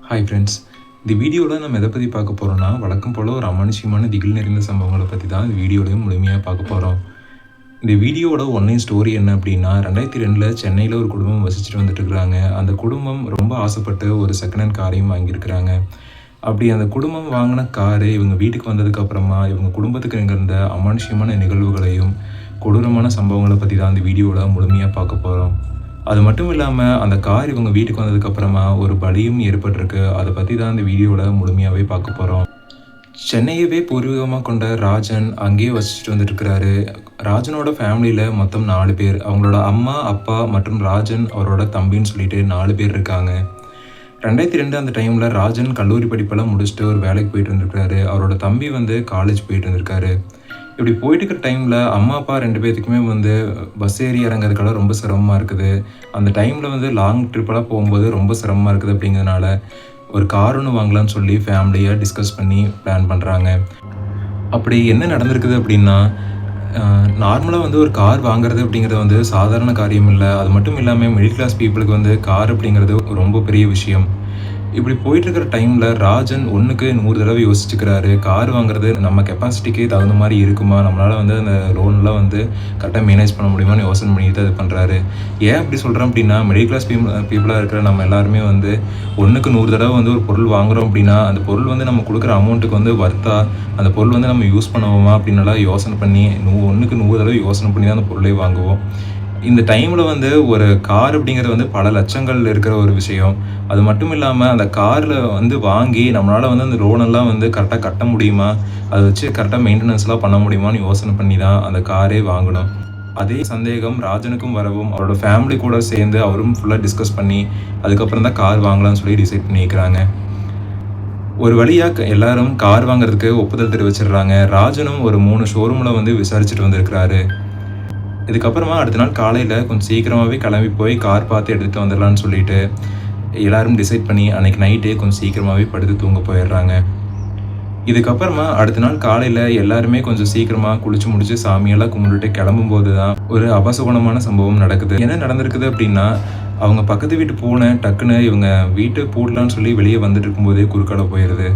Hi friends. இந்த வீடியோவில் நம்ம எதை பற்றி பார்க்க போகிறோம்னா, வழக்கம் போல் ஒரு அமானுஷ்யமான திகில் நிறைந்த சம்பவங்களை பற்றி தான் இந்த வீடியோலையும் முழுமையாக பார்க்க போகிறோம். இந்த வீடியோவோட ஒன்லைன் ஸ்டோரி என்ன அப்படின்னா, 2002 சென்னையில் ஒரு குடும்பம் வசிச்சுட்டு வந்துட்டு இருக்கிறாங்க. அந்த குடும்பம் ரொம்ப ஆசைப்பட்டு ஒரு செகண்ட் ஹேண்ட் காரையும் வாங்கியிருக்கிறாங்க. அப்படி அந்த குடும்பம் வாங்கின காரு இவங்க வீட்டுக்கு வந்ததுக்கப்புறமா இவங்க குடும்பத்துக்கு நிகழ்ந்த அமானுஷ்யமான நிகழ்வுகளையும் கொடூரமான சம்பவங்களை பற்றி தான் இந்த வீடியோவில் முழுமையாக பார்க்க போகிறோம். அது மட்டும் இல்லாமல் அந்த கார் இவங்க வீட்டுக்கு வந்ததுக்கப்புறமா ஒரு பலியும் ஏற்பட்டிருக்கு. அதை பற்றி தான் இந்த வீடியோவில் முழுமையாகவே பார்க்க போகிறோம். சென்னையவே பூர்வீகமாக கொண்ட ராஜன் அங்கேயே வசிச்சுட்டு வந்துட்டுருக்கிறாரு. ராஜனோட ஃபேமிலியில் மொத்தம் 4 பேர். அவங்களோட அம்மா, அப்பா மற்றும் ராஜன் அவரோட தம்பின்னு சொல்லிட்டு 4 பேர் இருக்காங்க. 2002 அந்த டைமில் ராஜன் கல்லூரி படிப்பெல்லாம் முடிச்சுட்டு ஒரு வேலைக்கு போயிட்டு இருந்திருக்காரு. அவரோட தம்பி காலேஜ் போயிட்டு இருந்திருக்காரு. இப்படி போயிட்டு இருக்கிற டைமில் அம்மா அப்பா 2 பேர்த்துக்குமே பஸ் ஏறி இறங்குறதுக்கெல்லாம் ரொம்ப சிரமமாக இருக்குது. அந்த டைமில் லாங் ட்ரிப்பெல்லாம் போகும்போது ரொம்ப சிரமமாக இருக்குது. அப்படிங்கிறதுனால ஒரு கார் ஒன்று வாங்கலாம்னு சொல்லி ஃபேமிலியாக டிஸ்கஸ் பண்ணி பிளான் பண்ணுறாங்க. அப்படி என்ன நடந்திருக்குது அப்படின்னா, நார்மலாக ஒரு கார் வாங்குறது அப்படிங்கிறது சாதாரண காரியம் இல்லை. அது மட்டும் இல்லாமல் மிடில் கிளாஸ் பீப்புளுக்கு கார் அப்படிங்கிறது ரொம்ப பெரிய விஷயம். இப்படி போயிட்டுருக்கிற டைமில் ராஜன் 1க்கு 100 தடவை யோசிச்சுக்கிறாரு. கார் வாங்குறது நம்ம கெப்பாசிட்டிக்கு தகுந்த மாதிரி இருக்குமா, நம்மளால் அந்த லோன்லாம் கரெக்டாக மேனேஜ் பண்ண முடியுமான்னு யோசனை பண்ணிட்டு அது பண்ணுறாரு. ஏன் அப்படி சொல்கிறேன் அப்படின்னா, மிடில் கிளாஸ் பீப்புளாக இருக்கிற நம்ம எல்லாருமே 1க்கு 100 தடவை ஒரு பொருள் வாங்குகிறோம் அப்படின்னா, அந்த பொருள் நம்ம கொடுக்குற அமௌண்ட்டுக்கு வர்த்தா, அந்த பொருள் நம்ம யூஸ் பண்ணுவோமா அப்படின்னுலாம் யோசனை பண்ணி 1க்கு 100 தடவை யோசனை பண்ணி தான் அந்த பொருளே வாங்குவோம். இந்த டைமில் ஒரு கார் அப்படிங்கிறது பல லட்சங்கள் இருக்கிற ஒரு விஷயம். அது மட்டும் இல்லாமல் அந்த காரில் வாங்கி நம்மளால் அந்த லோனெல்லாம் கரெக்டாக கட்ட முடியுமா, அதை வச்சு கரெக்டாக மெயின்டெனன்ஸ்லாம் பண்ண முடியுமான்னு யோசனை பண்ணி தான் அந்த காரே வாங்கணும். அதே சந்தேகம் ராஜனுக்கும் வரவும் அவரோட ஃபேமிலி கூட சேர்ந்து அவரும் ஃபுல்லாக டிஸ்கஸ் பண்ணி அதுக்கப்புறம் தான் கார் வாங்கலாம்னு சொல்லி டிசைட் பண்ணிக்கிறாங்க. ஒரு வழியாக எல்லாரும் கார் வாங்குறதுக்கு ஒப்புதல் தெரிவிச்சிடுறாங்க. ராஜனும் ஒரு 3 ஷோரூமில் விசாரிச்சுட்டு வந்திருக்கிறாரு. இதுக்கப்புறமா அடுத்த நாள் காலையில் கொஞ்சம் சீக்கிரமாகவே கிளம்பி போய் கார் பார்த்து எடுத்துகிட்டு வந்துடலான்னு சொல்லிட்டு எல்லோரும் டிசைட் பண்ணி அன்றைக்கி நைட்டே கொஞ்சம் சீக்கிரமாகவே படுத்து தூங்க போயிடுறாங்க. இதுக்கப்புறமா அடுத்த நாள் காலையில் எல்லாருமே கொஞ்சம் சீக்கிரமாக குளிச்சு முடிச்சு சாமியெல்லாம் கும்பிட்டுட்டு கிளம்பும்போது தான் ஒரு அபசகுணமான சம்பவம் நடக்குது. என்ன நடந்திருக்குது அப்படின்னா, அவங்க பக்கத்து வீட்டு பூனை டக்குன்னு இவங்க வீட்டு பூட்டலான்னு சொல்லி வெளியே வந்துட்டு இருக்கும்போதே குறுக்கால போயிடுது.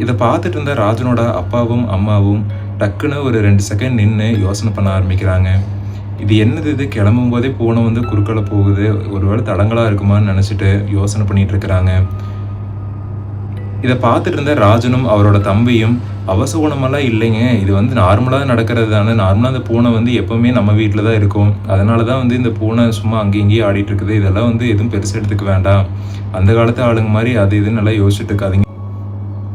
இதை பார்த்துட்டு இருந்த ராஜனோட அப்பாவும் அம்மாவும் டக்குன்னு ஒரு 2 செகண்ட் நின்று யோசனை பண்ண ஆரம்பிக்கிறாங்க. இது என்னது, இது கிளம்பும் போதே பூனை குறுக்கால போகுது, ஒருவேளை தடங்களாக இருக்குமான்னு நினச்சிட்டு யோசனை பண்ணிட்டு இருக்கிறாங்க. இதை பார்த்துட்டு இருந்த ராஜனும் அவரோட தம்பியும் அவசகுணமெல்லாம் இல்லைங்க, இது நார்மலாக நடக்கிறது தானே, நார்மலாக அந்த பூனை எப்போவுமே நம்ம வீட்டில் தான் இருக்கும், அதனால தான் இந்த பூனை சும்மா அங்கேயும் இங்கேயும் ஆடிட்டு இருக்குது, இதெல்லாம் எதுவும் பெருசு எடுத்துக்க வேண்டாம், அந்த காலத்து ஆளுங்க மாதிரி அது இதுன்னு நல்லா யோசிச்சுட்டு இருக்காதீங்க,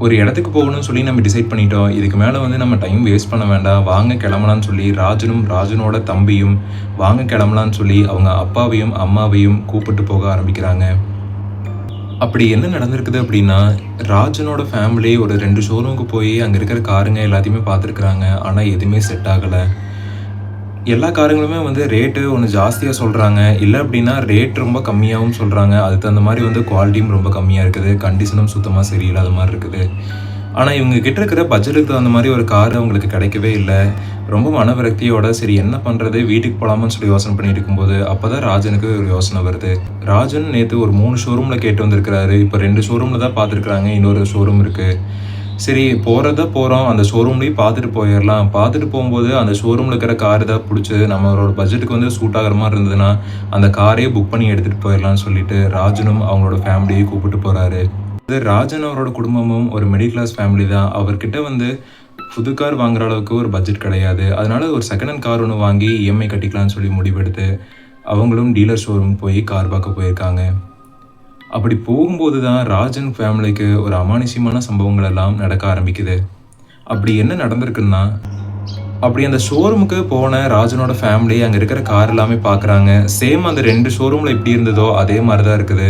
ஒரு இடத்துக்கு போகணும்னு சொல்லி நம்ம டிசைட் பண்ணிட்டோம், இதுக்கு மேலே நம்ம டைம் வேஸ்ட் பண்ண வேண்டாம், வாங்க கிளம்பலான்னு சொல்லி ராஜனும் ராஜனோட தம்பியும் வாங்க கிளம்பலான்னு சொல்லி அவங்க அப்பாவையும் அம்மாவையும் கூப்பிட்டு போக ஆரம்பிக்கிறாங்க. அப்படி என்ன நடந்திருக்குது அப்படின்னா, ராஜனோட ஃபேமிலி ஒரு 2 ஷோரூமுக்கு போய் அங்கே இருக்கிற காருங்க எல்லாத்தையுமே பார்த்துருக்குறாங்க. ஆனால் எதுவுமே செட் ஆகலை. எல்லா காருங்களுமே ரேட்டு ஒன்று ஜாஸ்தியாக சொல்கிறாங்க, இல்லை அப்படின்னா ரேட் ரொம்ப கம்மியாகவும் சொல்கிறாங்க. அதுக்கு தகுந்த மாதிரி குவாலிட்டியும் ரொம்ப கம்மியாக இருக்குது, கண்டிஷனும் சுத்தமாக சரியில்லாத மாதிரி இருக்குது. ஆனால் இவங்க கிட்ட இருக்கிற பட்ஜெட்டுக்கு தகுந்த மாதிரி ஒரு கார் அவங்களுக்கு கிடைக்கவே இல்லை. ரொம்ப மனவிரக்தியோட சரி என்ன பண்ணுறது, வீட்டுக்கு போகலாமான்னு சொல்லி யோசனை பண்ணிட்டு இருக்கும்போது அப்போ தான் ராஜனுக்கு ஒரு யோசனை வருது. ராஜன் நேற்று ஒரு 3 ஷோரூமில் கேட்டு வந்திருக்கிறாரு. இப்போ 2 ஷோரூமில் தான் பார்த்துருக்குறாங்க, இன்னொரு ஷோரூம் இருக்குது. சரி போகிறோம், அந்த ஷோரூம்லேயும் பார்த்துட்டு போயிடலாம். பார்த்துட்டு போகும்போது அந்த ஷோரூமில் இருக்கிற கார் ஏதாவது பிடிச்சி நம்மளோட பட்ஜெட்டுக்கு சூட் ஆகிற மாதிரி இருந்ததுன்னா அந்த காரையே புக் பண்ணி எடுத்துகிட்டு போயிடலான்னு சொல்லிட்டு ராஜனும் அவங்களோட ஃபேமிலியை கூப்பிட்டு போகிறாரு. ராஜன் அவரோட குடும்பமும் ஒரு மிடில் கிளாஸ் ஃபேமிலி தான். அவர்கிட்ட புது கார் வாங்குற அளவுக்கு ஒரு பட்ஜெட் கிடையாது. அதனால ஒரு செகண்ட் ஹேண்ட் கார் ஒன்று வாங்கி இஎம்ஐ கட்டிக்கலாம்னு சொல்லி முடிவெடுத்து அவங்களும் டீலர் ஷோரூம் போய் கார் பார்க்க போயிருக்காங்க. அப்படி போகும்போது தான் ராஜன் ஃபேமிலிக்கு ஒரு அமானுஷ்யமான சம்பவங்கள் எல்லாம் நடக்க ஆரம்பிக்குது. அப்படி என்ன நடந்திருக்குன்னா, அப்படி அந்த ஷோரூமுக்கு போன ராஜனோட ஃபேமிலி அங்கே இருக்கிற கார் எல்லாமே பார்க்குறாங்க. சேம் அந்த 2 ஷோரூமில் எப்படி இருந்ததோ அதே மாதிரி தான் இருக்குது.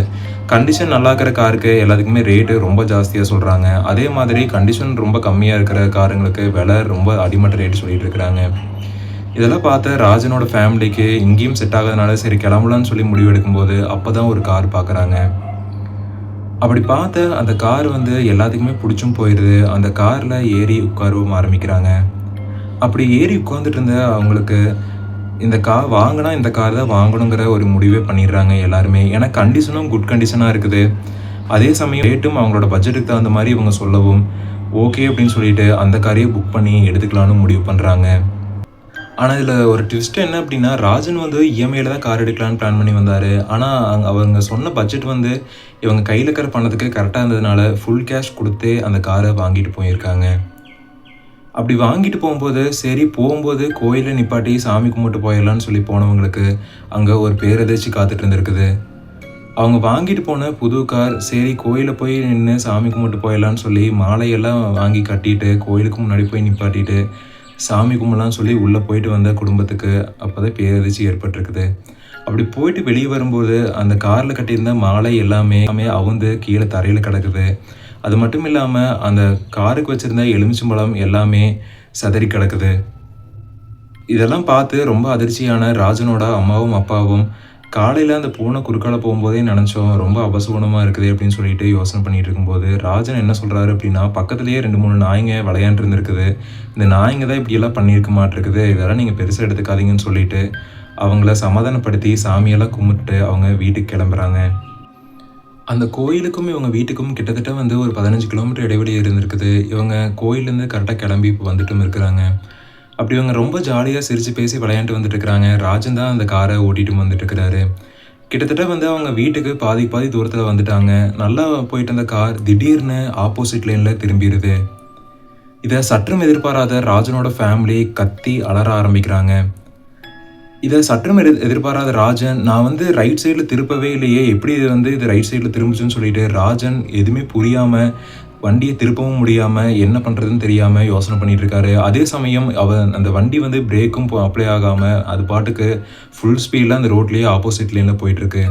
கண்டிஷன் நல்லா இருக்கிற காருக்கு எல்லாத்துக்குமே ரேட்டு ரொம்ப ஜாஸ்தியாக சொல்கிறாங்க. அதே மாதிரி கண்டிஷன் ரொம்ப கம்மியாக இருக்கிற காருங்களுக்கு விலை ரொம்ப அடிமட்ட ரேட்டு சொல்லிட்டு இருக்கிறாங்க. இதெல்லாம் பார்த்த ராஜனோட ஃபேமிலிக்கு இங்கேயும் செட் ஆகாதனால சரி கிளம்பலான்னு சொல்லி முடிவு எடுக்கும்போது அப்போ தான் ஒரு கார் பார்க்குறாங்க. அப்படி பார்த்த அந்த கார் எல்லாத்துக்குமே பிடிச்சும் போயிடுது. அந்த காரில் ஏறி உட்காரவும் ஆரம்பிக்கிறாங்க. அப்படி ஏறி உட்காந்துட்டு இருந்த அவங்களுக்கு இந்த கார் இந்த கார் தான் வாங்கணுங்கிற ஒரு முடிவே பண்ணிடுறாங்க எல்லாருமே. ஏன்னா கண்டிஷனும் குட் கண்டிஷனாக இருக்குது. அதே சமயம் ரேட்டும் அவங்களோட பட்ஜெட்டுக்கு தகுந்த மாதிரி இவங்க சொல்லவும் ஓகே அப்படின்னு சொல்லிட்டு அந்த காரையே புக் பண்ணி எடுத்துக்கலான்னு முடிவு பண்ணுறாங்க. ஆனால் இதில் ஒரு ட்விஸ்ட் என்ன அப்படின்னா, ராஜன் வந்து இஎம்ஐயில் தான் கார் எடுக்கலான்னு பிளான் பண்ணி வந்தார். ஆனால் அவங்க சொன்ன பட்ஜெட் வந்து இவங்க கையில் இருக்கிற பணத்துக்கு கரெக்டாக இருந்ததுனால ஃபுல் கேஷ் கொடுத்தே அந்த காரை வாங்கிட்டு போயிருக்காங்க. அப்படி வாங்கிட்டு போகும்போது சரி போகும்போது கோயிலில் நிப்பாட்டி சாமி கும்பிட்டு போயிடலான்னு சொல்லி போனவங்களுக்கு அங்கே ஒரு பேரதிர்ச்சி காத்துட்டு இருந்திருக்குது. அவங்க வாங்கிட்டு போன புது கார் சரி கோயிலில் போய் நின்று சாமி கும்பிட்டு போயிடலான்னு சொல்லி மாலையெல்லாம் வாங்கி கட்டிட்டு கோயிலுக்கு முன்னாடி போய் நிப்பாட்டிட்டு சாமி கும்பிடலான்னு சொல்லி உள்ளே போயிட்டு வந்த குடும்பத்துக்கு அப்போ தான் பேரதிர்ச்சி ஏற்பட்டிருக்குது. அப்படி போயிட்டு வெளியே வரும்போது அந்த காரில் கட்டியிருந்த மாலை எல்லாமே அவுந்து கீழே தரையில் கிடக்குது. அது மட்டும் இல்லாமல் அந்த காருக்கு வச்சுருந்த எலுமிச்சம்பழம் எல்லாமே சிதறி கிடக்குது. இதெல்லாம் பார்த்து ரொம்ப அதிர்ச்சியான ராஜனோட அம்மாவும் அப்பாவும் காலையில் அந்த பூனை குறுக்கால போகும்போதே நினச்சோம் ரொம்ப அபசகுணமாக இருக்குது அப்படின்னு சொல்லிட்டு யோசனை பண்ணிகிட்டு இருக்கும்போது ராஜன் என்ன சொல்கிறாரு அப்படின்னா, பக்கத்துலேயே 2-3 நாய்ங்க விளையாண்டு இருந்திருக்குது. இந்த நாய்ங்க தான் இப்படியெல்லாம் பண்ணியிருக்க மாட்டிருக்குது, இதெல்லாம் நீங்கள் பெருசாக எடுத்துக்காதீங்கன்னு சொல்லிட்டு அவங்கள சமாதானப்படுத்தி சாமியெல்லாம் கும்பிட்டு அவங்க வீட்டுக்கு கிளம்புறாங்க. அந்த கோயிலுக்கும் இவங்க வீட்டுக்கும் கிட்டத்தட்ட வந்து ஒரு 15 கிலோமீட்டர் இடைவெளி இருந்திருக்குது. இவங்க கோயிலேருந்து கரெக்டாக கிளம்பி இப்போ வந்துட்டும் இருக்கிறாங்க. அப்படி இவங்க ரொம்ப ஜாலியாக சிரித்து பேசி விளையாண்டு வந்துட்டுருக்குறாங்க. ராஜன் தான் அந்த காரை ஓட்டிகிட்டு வந்துட்டுருக்கிறாரு. கிட்டத்தட்ட வந்து அவங்க வீட்டுக்கு பாதி தூரத்தில் வந்துட்டாங்க. நல்லா போயிட்டு இருந்த கார் திடீர்னு ஆப்போசிட் லேனில் திரும்பிடுது. இதை சற்றும் எதிர்பாராத ராஜனோட ஃபேமிலி கத்தி அலற ஆரம்பிக்கிறாங்க. இதை சற்றும் எதிர்பாராத ராஜன், நான் வந்து ரைட் சைடில் திருப்பவே இல்லையே, எப்படி இது ரைட் சைடில் திரும்பிச்சுன்னு சொல்லிட்டு ராஜன் எதுவுமே புரியாமல் வண்டியை திருப்பவும் முடியாமல் என்ன பண்ணுறதுன்னு தெரியாமல் யோசனை பண்ணிகிட்டு இருக்காரு. அதே சமயம் அந்த வண்டி வந்து பிரேக்கும் அப்ளை ஆகாமல் அது பாட்டுக்கு ஃபுல் ஸ்பீடில் அந்த ரோட்லேயே ஆப்போசிட் லேனில் போயிட்டுருக்கு.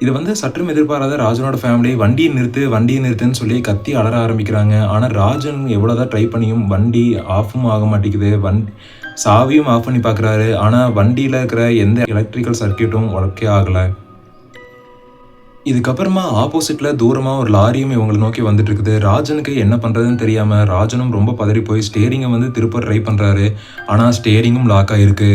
இது வந்து சற்றும் எதிர்பாராத ராஜனோட ஃபேமிலி வண்டியை நிறுத்துன்னு சொல்லி கத்தி அலற ஆரம்பிக்கிறாங்க. ஆனால் ராஜன் எவ்வளோதான் ட்ரை பண்ணியும் வண்டி ஆஃபும் ஆக மாட்டேங்குது. சாவியும் ஆஃப் பண்ணி பார்க்குறாரு. ஆனால் வண்டியில் இருக்கிற எந்த எலக்ட்ரிக்கல் சர்க்கியூட்டும் ஒர்க்கே ஆகலை. இதுக்கப்புறமா ஆப்போசிட்டில் தூரமாக ஒரு லாரியும் இவங்களை நோக்கி வந்துட்டு இருக்குது. ராஜனுக்கு என்ன பண்ணுறதுன்னு தெரியாமல் ராஜனும் ரொம்ப பதறி போய் ஸ்டேரிங்கை வந்து திருப்ப ட்ரை பண்ணுறாரு. ஆனால் ஸ்டேரிங்கும் லாக் ஆகிருக்கு.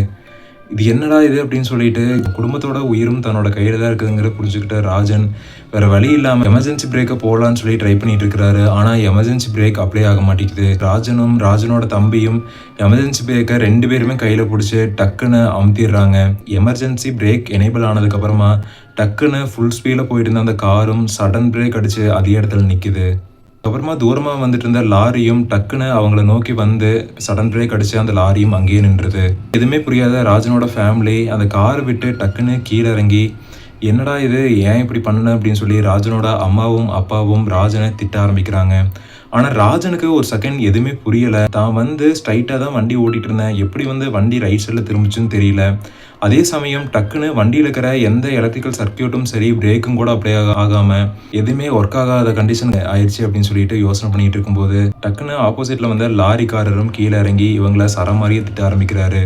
இது என்னடா இது அப்படின்னு சொல்லிட்டு குடும்பத்தோட உயிரும் தன்னோட கையில் தான் இருக்குதுங்கிற புரிஞ்சுக்கிட்ட ராஜன் வேறு வழி இல்லாமல் எமர்ஜென்சி பிரேக்கை போடலான்னு சொல்லி ட்ரை பண்ணிட்டு இருக்கிறாரு. ஆனால் எமர்ஜென்சி பிரேக் அப்ளை ஆக மாட்டேங்குது. ராஜனோட தம்பியும் எமர்ஜென்சி பிரேக்கை 2 பேருமே கையில் பிடிச்சி டக்குன்னு அமுத்திடுறாங்க. எமர்ஜென்சி பிரேக் எனேபிள் ஆனதுக்கப்புறமா டக்குன்னு ஃபுல் ஸ்பீடில் போயிட்டு இருந்த அந்த காரும் சடன் பிரேக் அடித்து அதே இடத்துல நிற்குது. அப்புறமா தூரமாக வந்துட்டு இருந்த லாரியும் டக்குன்னு அவங்கள நோக்கி வந்து சடன் பிரேக் அடித்து அந்த லாரியும் அங்கேயே நின்றுது. எதுவுமே புரியாத ராஜனோட ஃபேமிலி அந்த காரை விட்டு டக்குன்னு கீழே இறங்கி என்னடா இது ஏன் இப்படி பண்ண அப்படின்னு சொல்லி ராஜனோட அம்மாவும் அப்பாவும் ராஜனை திட்ட ஆரம்பிக்கிறாங்க. ஆனால் ராஜனுக்கு ஒரு செகண்ட் எதுவுமே புரியலை. தான் வந்து ஸ்ட்ரைட்டாக தான் வண்டி ஓட்டிகிட்டு இருந்தேன், எப்படி வந்து வண்டி ரைட் சைடில் திரும்பிச்சுன்னு தெரியல. அதே சமயம் டக்குன்னு வண்டியில் இருக்கிற எந்த எலக்ட்ரிக்கல் சர்க்கியூட்டும் சரி பிரேக்கும் கூட அப்ளை ஆகாமல் எதுவுமே ஒர்க் ஆகாத கண்டிஷன் ஆயிடுச்சு அப்படின்னு சொல்லிட்டு யோசனை பண்ணிட்டு இருக்கும்போது டக்குன்னு ஆப்போசிட்டில் வந்த லாரிக்காரரும் கீழே இறங்கி இவங்கள சரமாரியை திட்ட ஆரம்பிக்கிறாரு.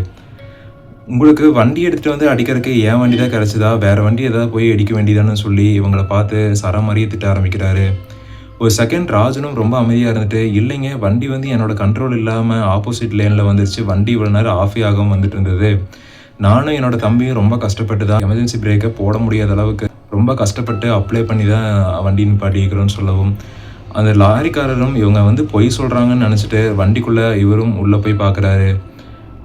உங்களுக்கு வண்டி எடுத்துகிட்டு வந்து அடிக்கிறதுக்கு என் வண்டி தான் கிடச்சிதா, வேறு வண்டி ஏதாவது போய் அடிக்க வேண்டியதான்னு சொல்லி இவங்கள பார்த்து சரமாரியை திட்ட ஆரம்பிக்கிறாரு. ஒரு செகண்ட் ராஜனும் ரொம்ப அமைதியாக இருந்துட்டு, இல்லைங்க வண்டி வந்து என்னோட கண்ட்ரோல் இல்லாமல் ஆப்போசிட் லேனில் வந்துருச்சு, வண்டி இவ்வளோ நேரம் ஆஃபே ஆகாமல் வந்துட்டு இருந்தது, நானும் என்னோட தம்பியும் ரொம்ப கஷ்டப்பட்டு தான் எமர்ஜென்சி பிரேக்கை போட முடியாத அளவுக்கு ரொம்ப கஷ்டப்பட்டு அப்ளை பண்ணி தான் வண்டி நிப்பாட்டிக்கிறோன்னு சொல்லவும் அந்த லாரிக்காரரும் இவங்க வந்து பொய் சொல்கிறாங்கன்னு நினச்சிட்டு வண்டிக்குள்ளே இவரும் உள்ளே போய் பார்க்குறாரு.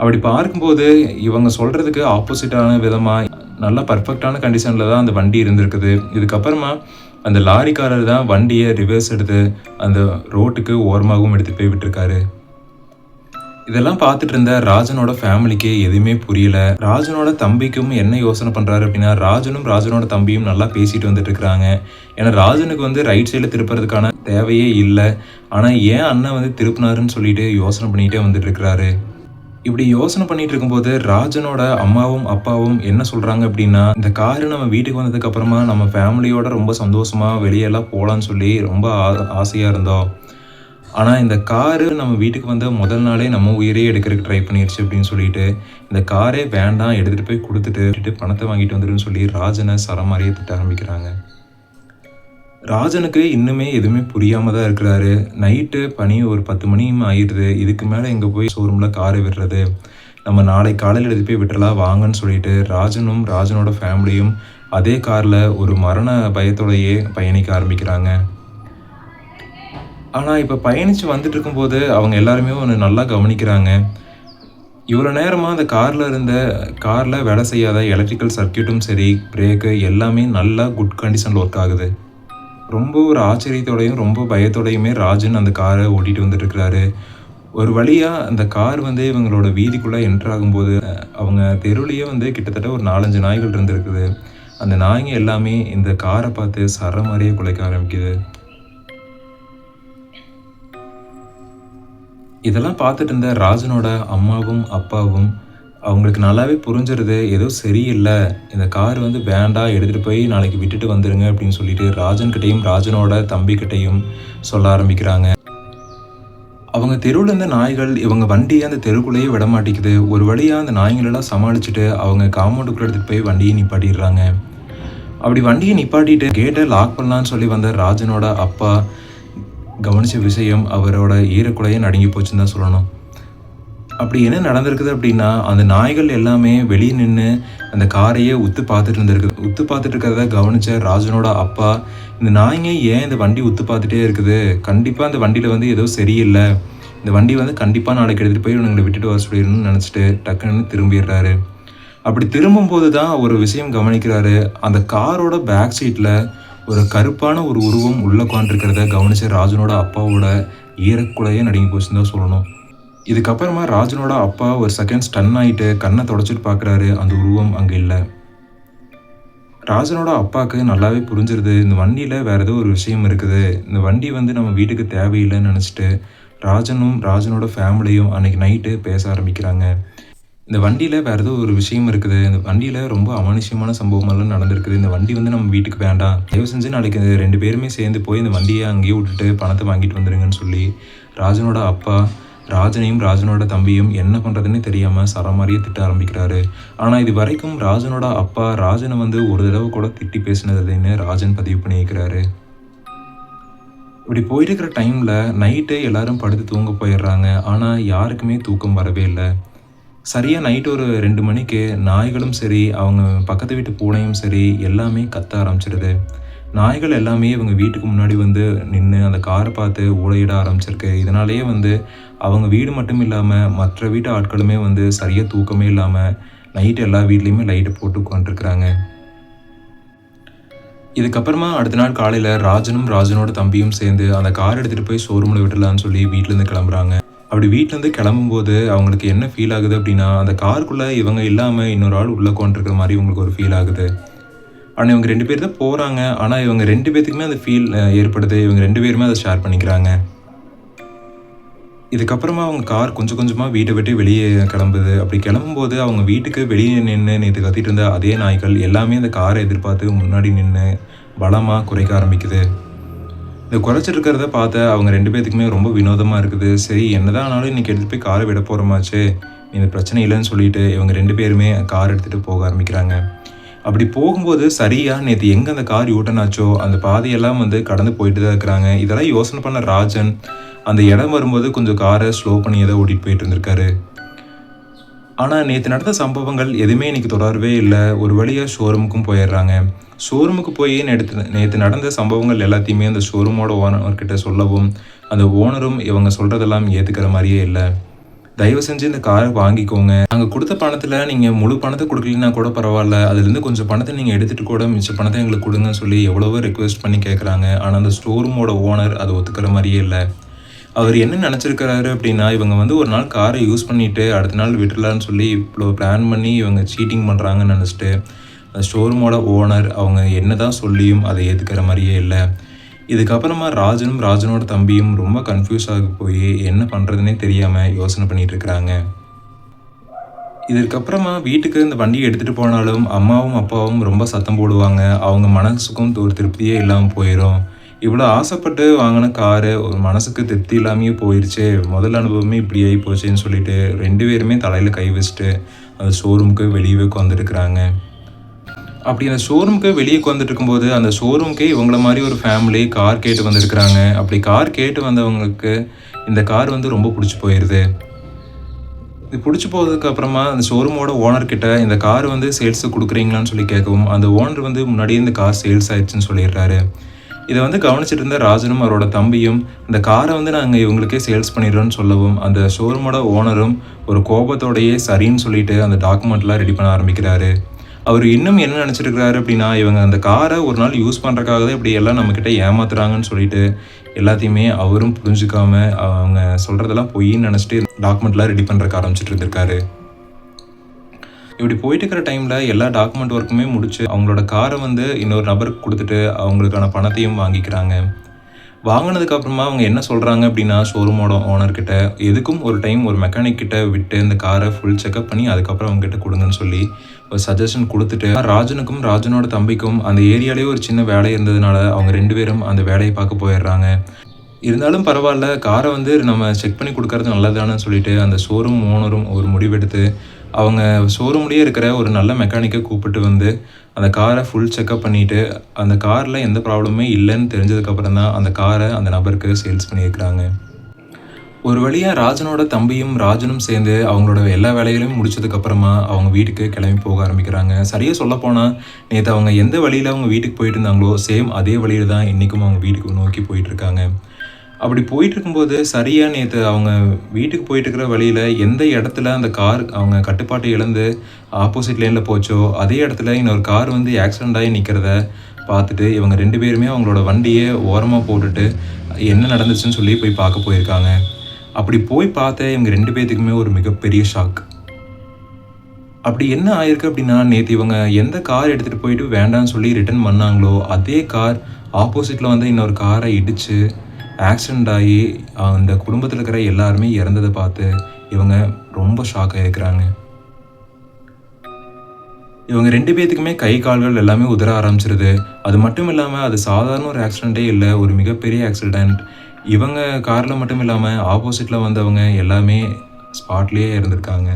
அப்படி பார்க்கும்போது இவங்க சொல்கிறதுக்கு ஆப்போசிட்டான விதமாக நல்லா பர்ஃபெக்டான கண்டிஷனில் தான் அந்த வண்டி இருந்திருக்குது. இதுக்கப்புறமா அந்த லாரிக்காரர் தான் வண்டியை ரிவர்ஸ் எடுத்து அந்த ரோட்டுக்கு ஓரமாகவும் எடுத்துகிட்டு போய் விட்டுருக்காரு. இதெல்லாம் பார்த்துட்டு இருந்த ராஜனோட ஃபேமிலிக்கு எதுவுமே புரியல. ராஜனோட தம்பிக்கும் என்ன யோசனை பண்ணுறாரு அப்படின்னா, ராஜனோட தம்பியும் நல்லா பேசிட்டு வந்துட்டு இருக்கிறாங்க. ஏன்னா ராஜனுக்கு வந்து ரைட் சைடில் திருப்புறதுக்கான தேவையே இல்லை. ஆனால் ஏன் அண்ணன் வந்து திருப்பினாருன்னு சொல்லிட்டு யோசனை பண்ணிகிட்டே வந்துட்டு இருக்கிறாரு. இப்படி யோசனை பண்ணிட்டு இருக்கும்போது ராஜனோட அம்மாவும் அப்பாவும் என்ன சொல்கிறாங்க அப்படின்னா, இந்த காரு நம்ம வீட்டுக்கு வந்ததுக்கு அப்புறமா நம்ம ஃபேமிலியோட ரொம்ப சந்தோஷமாக வெளியெல்லாம் போகலான்னு சொல்லி ரொம்ப ஆசையாக இருந்தோம். ஆனால் இந்த காரு நம்ம வீட்டுக்கு வந்த முதல் நாளே நம்ம உயிரே எடுக்கிறதுக்கு ட்ரை பண்ணிடுச்சு அப்படின்னு சொல்லிட்டு இந்த காரே வேண்டாம் எடுத்துகிட்டு போய் கொடுத்துட்டு பணத்தை வாங்கிட்டு வந்துடுன்னு சொல்லி ராஜனை சரமாரியை திட்ட ஆரம்பிக்கிறாங்க. ராஜனுக்கு இன்னுமே எதுவுமே புரியாமல் தான் இருக்கிறாரு. நைட்டு பனி ஒரு 10 மணியும் ஆயிடுது. இதுக்கு மேலே எங்கே போய் ஷோரூமில் காரை விடுறது, நம்ம நாளை காலையில் எடுத்து போய் விட்டுறலாம் வாங்கன்னு சொல்லிட்டு ராஜனோட ஃபேமிலியும் அதே காரில் ஒரு மரண பயத்தோடையே பயணிக்க ஆரம்பிக்கிறாங்க. ஆனால் இப்போ பயணித்து வந்துட்டு இருக்கும்போது அவங்க எல்லாருமே ஒன்று நல்லா கவனிக்கிறாங்க. இவ்வளோ நேரமாக அந்த காரில் வேலை செய்யாத எலக்ட்ரிக்கல் சர்க்யூட்டும் சரி, பிரேக்கு எல்லாமே நல்லா குட் கண்டிஷனில் ஒர்க் ஆகுது. ரொம்ப ஒரு ஆச்சரியத்தோடையும் ரொம்ப பயத்தோடையுமே ராஜன் அந்த காரை ஓட்டிகிட்டு வந்துட்டுருக்கிறாரு. ஒரு வழியாக அந்த கார் இவங்களோட வீதிக்குள்ளே என்ட்ரு ஆகும்போது அவங்க தெருவுலேயே கிட்டத்தட்ட ஒரு 4-5 நாய்கள் இருந்திருக்குது. அந்த நாய்ங்க எல்லாமே இந்த காரை பார்த்து மாதிரியே குலைக்க ஆரம்பிக்குது. இதெல்லாம் பார்த்துட்டு இருந்த ராஜனோட அம்மாவும் அப்பாவும் அவங்களுக்கு நல்லாவே புரிஞ்சிருது, ஏதோ சரியில்லை, இந்த கார் வேண்டாம், எடுத்துகிட்டு போய் நாளைக்கு விட்டுட்டு வந்துடுங்க அப்படின்னு சொல்லிட்டு ராஜன்கிட்டையும் ராஜனோட தம்பிக்கிட்டையும் சொல்ல ஆரம்பிக்கிறாங்க. அவங்க தெருவில் இருந்த நாய்கள் இவங்க வண்டியை அந்த தெருக்குள்ளேயே விட மாட்டேங்குது. ஒரு வழியாக அந்த நாய்களெல்லாம் சமாளிச்சுட்டு அவங்க காம்பவுண்டுக்குள்ளே எடுத்துகிட்டு போய் வண்டியை நிப்பாட்டிடுறாங்க. அப்படி வண்டியை நிப்பாட்டிட்டு கேட்டை லாக் பண்ணலான்னு சொல்லி வந்த ராஜனோட அப்பா கவனித்த விஷயம் அவரோட ஈரக்குலையே நடுங்கி போச்சுன்னு தான் சொல்லணும். அப்படி என்ன நடந்திருக்குது அப்படின்னா, அந்த நாய்கள் எல்லாமே வெளியே நின்று அந்த காரையே உத்து பார்த்துட்டு இருக்கிறத கவனித்த ராஜனோட அப்பா, இந்த நாய்ங்க ஏன் இந்த வண்டி உத்து பார்த்துட்டே இருக்குது, கண்டிப்பாக அந்த வண்டியில் ஏதோ சரியில்லை, இந்த வண்டி கண்டிப்பாக நாளைக்கு எடுத்துகிட்டு போய் இவங்களை விட்டுட்டு வர சொல்லிடணும்னு நினச்சிட்டு டக்குன்னு திரும்பிடுறாரு. அப்படி திரும்பும்போது தான் ஒரு விஷயம் கவனிக்கிறாரு. அந்த காரோட பேக் சீட்டில் ஒரு கருப்பான ஒரு உருவம் உள்ளே உட்காந்துருக்கிறத கவனிச்ச ராஜனோட அப்பாவோட ஈரக்குலையே நடுங்கி போச்சுன்னு தான் சொல்லணும். இதுக்கப்புறமா ராஜனோட அப்பா ஒரு செகண்ட் ஸ்டன் ஆகிட்டு கண்ணை தொடச்சிட்டு பார்க்குறாரு. அந்த உருவம் அங்கே இல்லை. ராஜனோட அப்பாவுக்கு நல்லாவே புரிஞ்சிருது, இந்த வண்டியில் வேறு ஏதோ ஒரு விஷயம் இருக்குது, இந்த வண்டி நம்ம வீட்டுக்கு தேவையில்லைன்னு நினச்சிட்டு ராஜனும் ராஜனோட ஃபேமிலியும் அன்றைக்கி நைட்டு பேச ஆரம்பிக்கிறாங்க. இந்த வண்டியில் வேறு ஏதோ ஒரு விஷயம் இருக்குது, இந்த வண்டியில் ரொம்ப அமானுஷ்யமான சம்பவமெல்லாம் நடந்திருக்குது, இந்த வண்டி நம்ம வீட்டுக்கு வேண்டாம், தயவு செஞ்சு நாளைக்கு 2 பேருமே சேர்ந்து போய் இந்த வண்டியை அங்கேயே விட்டுட்டு பணத்தை வாங்கிட்டு வந்துடுங்கன்னு சொல்லி ராஜனோட அப்பா ராஜனையும் ராஜனோட தம்பியும் என்ன பண்ணுறதுன்னு தெரியாமல் சரமாரியே திட்ட ஆரம்பிக்கிறாரு. ஆனால் இது வரைக்கும் ராஜனோட அப்பா ராஜனை ஒரு தடவை கூட திட்டி பேசினதுன்னு ராஜன் பதிவு பண்ணியிருக்கிறாரு. இப்படி போயிட்டு இருக்கிற டைமில் நைட்டு எல்லாரும் படுத்து தூங்க போயிடுறாங்க. ஆனால் யாருக்குமே தூக்கம் வரவே இல்லை. சரியாக நைட்டு ஒரு 2 மணிக்கு நாய்களும் சரி, அவங்க பக்கத்து வீட்டு பூனையும் சரி எல்லாமே கத்த ஆரம்பிச்சிடுது. நாய்கள் எல்லாமே இவங்க வீட்டுக்கு முன்னாடி நின்று அந்த காரை பார்த்து ஊழையிட ஆரம்பிச்சிருக்கு. இதனாலேயே அவங்க வீடு மட்டும் இல்லாமல் மற்ற வீட்டு ஆட்களுமே சரியாக தூக்கமே இல்லாமல் நைட்டு எல்லா வீட்லேயுமே லைட்டை போட்டு உட்காந்துருக்குறாங்க. இதுக்கப்புறமா அடுத்த நாள் காலையில் ராஜனும் ராஜனோட தம்பியும் சேர்ந்து அந்த கார் எடுத்துகிட்டு போய் ஷோரூமில் விட்டுடலான்னு சொல்லி வீட்டிலேருந்து கிளம்புறாங்க. அப்படி வீட்டிலேருந்து கிளம்பும்போது அவங்களுக்கு என்ன ஃபீல் ஆகுது அப்படின்னா, அந்த காருக்குள்ளே இவங்க இல்லாமல் இன்னொரு ஆள் உள்ளே உட்காந்துருக்கிற மாதிரி இவங்களுக்கு ஒரு ஃபீல் ஆகுது. ஆனால் இவங்க 2 பேர் தான் போகிறாங்க. ஆனால் இவங்க 2 பேர்த்துக்குமே அந்த ஃபீல் ஏற்படுது. இவங்க 2 பேருமே அதை ஷேர் பண்ணிக்கிறாங்க. இதுக்கப்புறமா அவங்க கார் கொஞ்சம் கொஞ்சமாக வீட்டை விட்டு வெளியே கிளம்புது. அப்படி கிளம்பும்போது அவங்க வீட்டுக்கு வெளியே நின்று நேற்று கத்திட்டு இருந்த அதே நாய்கள் எல்லாமே அந்த காரை எதிர்பார்த்து முன்னாடி நின்று பலமாக குறைக்க ஆரம்பிக்குது. இந்த குறைச்சிருக்கிறத பார்த்த அவங்க 2 பேர்த்துக்குமே ரொம்ப வினோதமாக இருக்குது. சரி, என்னதான் ஆனாலும் இன்றைக்கி எடுத்துகிட்டு போய் காரை விட போகிறோமாச்சு, இந்த பிரச்சனை இல்லைன்னு சொல்லிட்டு இவங்க 2 பேருமே கார் எடுத்துகிட்டு போக ஆரம்பிக்கிறாங்க. அப்படி போகும்போது சரியாக நேற்று எங்கே அந்த கார் யூட்டனாச்சோ அந்த பாதையெல்லாம் கடந்து போயிட்டு தான் இருக்கிறாங்க. இதெல்லாம் யோசனை பண்ண ராஜன் அந்த இடம் வரும்போது கொஞ்சம் காரை ஸ்லோ பண்ணி ஏதோ ஓட்டிகிட்டு போயிட்டு இருந்திருக்காரு. ஆனால் நேற்று நடந்த சம்பவங்கள் எதுவுமே இன்றைக்கி தொடரவே இல்லை. ஒரு வழியாக ஷோரூமுக்கும் போயிடுறாங்க. ஷோரூமுக்கு போய் நேற்று நடந்த சம்பவங்கள் எல்லாத்தையுமே அந்த ஷோரூமோட ஓனர்கிட்ட சொல்லவும் அந்த ஓனரும் இவங்க சொல்கிறதெல்லாம் ஏற்றுக்கிற மாதிரியே இல்லை. தயவு செஞ்சு இந்த காரை வாங்கிக்கோங்க, நாங்கள் கொடுத்த பணத்தில் நீங்கள் முழு பணத்தை கொடுக்கலன்னா கூட பரவாயில்ல, அதுலேருந்து கொஞ்சம் பணத்தை நீங்கள் எடுத்துகிட்டு கூட மிச்ச பணத்தை எங்களுக்கு கொடுங்கன்னு சொல்லி எவ்வளவோ ரெக்வெஸ்ட் பண்ணி கேட்குறாங்க. ஆனால் அந்த ஷோரூமோட ஓனர் அதை ஒத்துக்கிற மாதிரியே இல்லை. அவர் என்ன நினச்சிருக்கிறாரு அப்படின்னா, இவங்க ஒரு நாள் காரை யூஸ் பண்ணிவிட்டு அடுத்த நாள் விட்டுடலான்னு சொல்லி இவ்வளோ பிளான் பண்ணி இவங்க சீட்டிங் பண்ணுறாங்கன்னு நினச்சிட்டு அந்த ஷோரூமோட ஓனர் அவங்க என்ன தான் சொல்லியும் அதை ஏற்றுக்கிற மாதிரியே இல்லை. இதுக்கப்புறமா ராஜனும் ராஜனோட தம்பியும் ரொம்ப கன்ஃபியூஸ் ஆகி போய் என்ன பண்ணுறதுனே தெரியாமல் யோசனை பண்ணிகிட்டு இருக்கிறாங்க. இதுக்கப்புறமா வீட்டுக்கு இந்த வண்டியை எடுத்துகிட்டு போனாலும் அம்மாவும் அப்பாவும் ரொம்ப சத்தம் போடுவாங்க. அவங்க மனசுக்கும் ஒரு திருப்தியே இல்லாமல் போயிடும். இவ்வளோ ஆசைப்பட்டு வாங்கின காரு ஒரு மனசுக்கு திருப்தி இல்லாமையே போயிடுச்சு, முதல் அனுபவமே இப்படி ஆகி போச்சுன்னு சொல்லிட்டு 2 பேருமே தலையில் கை வச்சுட்டு அந்த ஷோரூமுக்கு வெளியே உட்காந்துருக்குறாங்க. அப்படி அந்த ஷோரூமுக்கு வெளியே உட்காந்துட்டு இருக்கும்போது அந்த ஷோரூமுக்கே இவங்கள மாதிரி ஒரு ஃபேமிலி கார் கேட்டு வந்திருக்கிறாங்க. அப்படி கார் கேட்டு வந்தவங்களுக்கு இந்த கார் ரொம்ப பிடிச்சி போயிடுது. இது பிடிச்சி போனதுக்கு அப்புறமா அந்த ஷோரூமோட ஓனர்கிட்ட இந்த கார் வந்து சேல்ஸுக்கு கொடுக்குறீங்களான்னு சொல்லி கேட்கவும், அந்த ஓனர் வந்து முன்னாடியே இந்த கார் சேல்ஸ் ஆயிடுச்சுன்னு சொல்லிடுறாரு. இதை வந்து கவனிச்சிட்டு இருந்த ராஜனும் அவரோட தம்பியும் இந்த காரை வந்து நாங்கள் இவங்களுக்கே சேல்ஸ் பண்ணிடுறோன்னு சொல்லவும், அந்த ஷோரூமோட ஓனரும் ஒரு கோபத்தோடையே சரின்னு சொல்லிட்டு அந்த டாக்குமெண்ட்லாம் ரெடி பண்ண ஆரம்பிக்கிறாரு. அவர் இன்னும் என்ன நினச்சிருக்கிறாரு அப்படின்னா, இவங்க அந்த காரை ஒரு நாள் யூஸ் பண்ணுறக்காக தான் இப்படி எல்லாம் நம்மக்கிட்ட ஏமாத்துறாங்கன்னு சொல்லிட்டு எல்லாத்தையுமே அவரும் புரிஞ்சுக்காம அவங்க சொல்கிறதெல்லாம் பொய்ன்னு நினச்சிட்டு டாக்குமெண்ட்லாம் ரெடி பண்ணுறக்கு ஆரம்பிச்சிட்டு இருந்திருக்காரு. இப்படி போயிட்டு இருக்கிற டைமில் எல்லா டாக்குமெண்ட் ஒர்க்குமே முடிச்சு அவங்களோட காரை வந்து இன்னொரு நபருக்கு கொடுத்துட்டு அவங்களுக்கான பணத்தையும் வாங்கிக்கிறாங்க. வாங்கினதுக்கு அப்புறமா அவங்க என்ன சொல்கிறாங்க அப்படின்னா, ஷோரூமோட ஓனர்கிட்ட எதுக்கும் ஒரு டைம் ஒரு மெக்கானிக் கிட்ட விட்டு இந்த காரை ஃபுல் செக்அப் பண்ணி அதுக்கப்புறம் அவங்ககிட்ட கொடுங்கன்னு சொல்லி ஒரு சஜஷன் கொடுத்துட்டு, ராஜனுக்கும் ராஜனோட தம்பிக்கும் அந்த ஏரியாலேயே ஒரு சின்ன வேலை இருந்ததுனால அவங்க 2 பேரும் அந்த வேலையை பார்க்க போயிடுறாங்க. இருந்தாலும் பரவாயில்ல, காரை வந்து நம்ம செக் பண்ணி கொடுக்கறது நல்லதானு சொல்லிட்டு அந்த ஷோரூம் ஓனரும் ஒரு முடிவெடுத்து அவங்க ஷோரூம்லேயே இருக்கிற ஒரு நல்ல மெக்கானிக்கை கூப்பிட்டு வந்து அந்த காரை ஃபுல் செக்அப் பண்ணிவிட்டு அந்த காரில் எந்த ப்ராப்ளமே இல்லைன்னு தெரிஞ்சதுக்கப்புறம் தான் அந்த காரை அந்த நபருக்கு சேல்ஸ் பண்ணியிருக்கிறாங்க. ஒரு வழியாக ராஜனோட தம்பியும் ராஜனும் சேர்ந்து அவங்களோட எல்லா வேலைகளையும் முடிச்சதுக்கப்புறமா அவங்க வீட்டுக்கு கிளம்பி போக ஆரம்பிக்கிறாங்க. சரியாக சொல்லப்போனால் நேற்று அவங்க எந்த வழியில் அவங்க வீட்டுக்கு போயிட்டு இருந்தாங்களோ சேம் அதே வழியில் தான் இன்றைக்கும் அவங்க வீட்டுக்கு நோக்கி போயிட்டுருக்காங்க. அப்படி போயிட்டுருக்கும்போது சரியாக நேற்று அவங்க வீட்டுக்கு போயிட்டுருக்கிற வழியில் எந்த இடத்துல அந்த கார் அவங்க கட்டுப்பாட்டை இழந்து ஆப்போசிட் லேனில் போச்சோ அதே இடத்துல இன்னொரு கார் வந்து ஆக்சிடெண்ட் ஆகி நிற்கிறத பார்த்துட்டு இவங்க 2 பேருமே அவங்களோட வண்டியை ஓரமாக போட்டுட்டு என்ன நடந்துச்சுன்னு சொல்லி போய் பார்க்க போயிருக்காங்க. அப்படி போய் பார்த்த இவங்க 2 பேர்த்துக்குமே ஒரு மிகப்பெரிய ஷாக். அப்படி என்ன ஆயிருக்கு அப்படின்னா, நேற்று இவங்க எந்த கார் எடுத்துகிட்டு போயிட்டு வேண்டான்னு சொல்லி ரிட்டர்ன் பண்ணாங்களோ அதே கார் ஆப்போசிட்டில் வந்து இன்னொரு காரை இடித்து ஆக்சிடெண்ட் ஆகி அந்த குடும்பத்தில் இருக்கிற எல்லாருமே இறந்ததை பார்த்து இவங்க ரொம்ப ஷாக் ஆகிருக்கிறாங்க. இவங்க 2 பேர்த்துக்குமே கை கால்கள் எல்லாமே உதற ஆரம்பிச்சிருது. அது மட்டும் இல்லாமல் அது சாதாரண ஒரு ஆக்சிடெண்ட்டே இல்லை, ஒரு மிகப்பெரிய ஆக்சிடெண்ட். இவங்க காரில் மட்டும் இல்லாமல் ஆப்போசிட்டில் வந்தவங்க எல்லாமே ஸ்பாட்லேயே இருந்திருக்காங்க.